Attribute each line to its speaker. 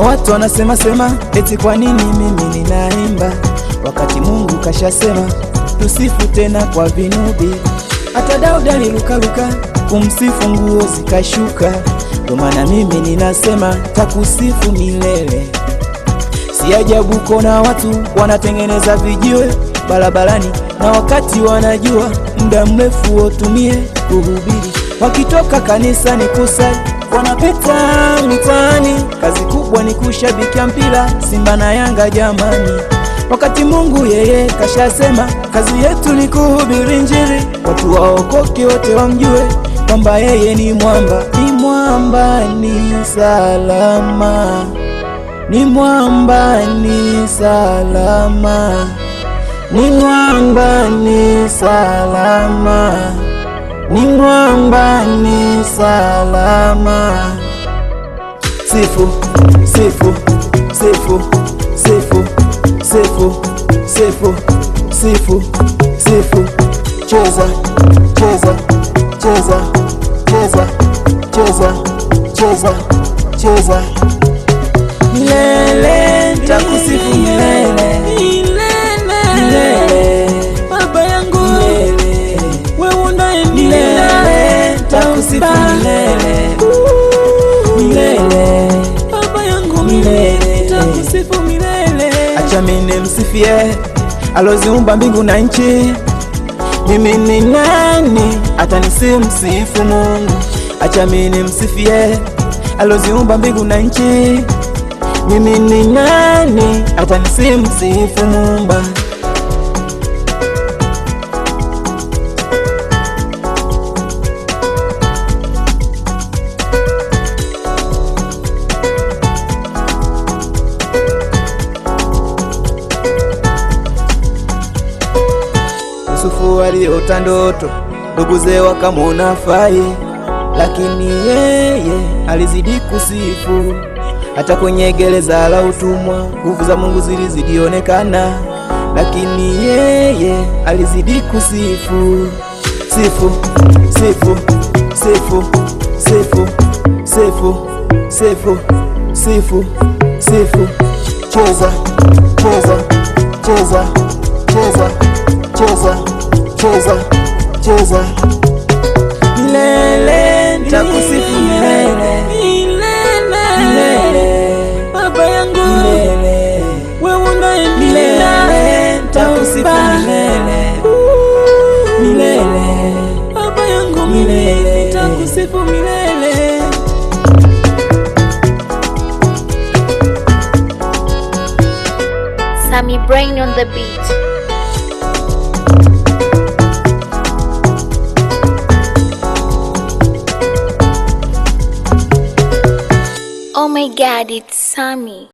Speaker 1: watu wanasema sema eti kwa nini mimi ninaimba, wakati Mungu kashasema tusifu tena kwa vinubi. Hata Daudi alirukaruka kumsifu, nguo zikashuka. Ndio maana mimi ninasema takusifu milele. Si ajabu kuna watu wanatengeneza vijiwe barabarani, na wakati wanajua muda mrefu watumie kuhubiri. Wakitoka kanisani kusali, wanapita mitaani, kazi kubwa ni kushabikia mpira Simba na Yanga jamani. Wakati Mungu yeye kashasema kazi yetu ni kuhubiri Injili, watu waokoke wote wamjue kwamba yeye ni mwamba. Ni mwamba, ni salama, ni mwamba, ni salama, ni mwamba, ni salama, ni mwamba, ni salama. Sifu, sifu, sifu, sifu, sifu, sifu, sifu, sifu. Cheza, cheza, cheza, cheza, cheza, cheza, cheza. Milele nitakusifu milele, milele baba yangu, wewe unaye milele, nitakusifu milele, milele baba yangu, milele nitakusifu milele. Acha mimi nimsifie aloziumba mbingu na nchi. Mimi ni nani hata nisimsifu Mungu? Acha mimi nimsifie aloziumba mbingu na nchi. Mimi ni nani hata nisimsifu Muumba? Yusufu aliota ndoto, nduguze wakamwona fai, lakini yeye alizidi kusifu. Hata kwenye gereza la utumwa nguvu za Mungu zilizidionekana, lakini yeye alizidi kusifu. Sifu, sifu, sifu, sifu, sifu, sifu, sifu, sifu. Cheza, cheza, cheza, cheza, cheza, cheza, cheza. Milele nitakusifu milele, milele baba yangu, wewe unaye milele, nitakusifu milele, milele baba yangu, milele nitakusifu milele.
Speaker 2: Sammy Brain on the beat. Oh my God, it's Sammy.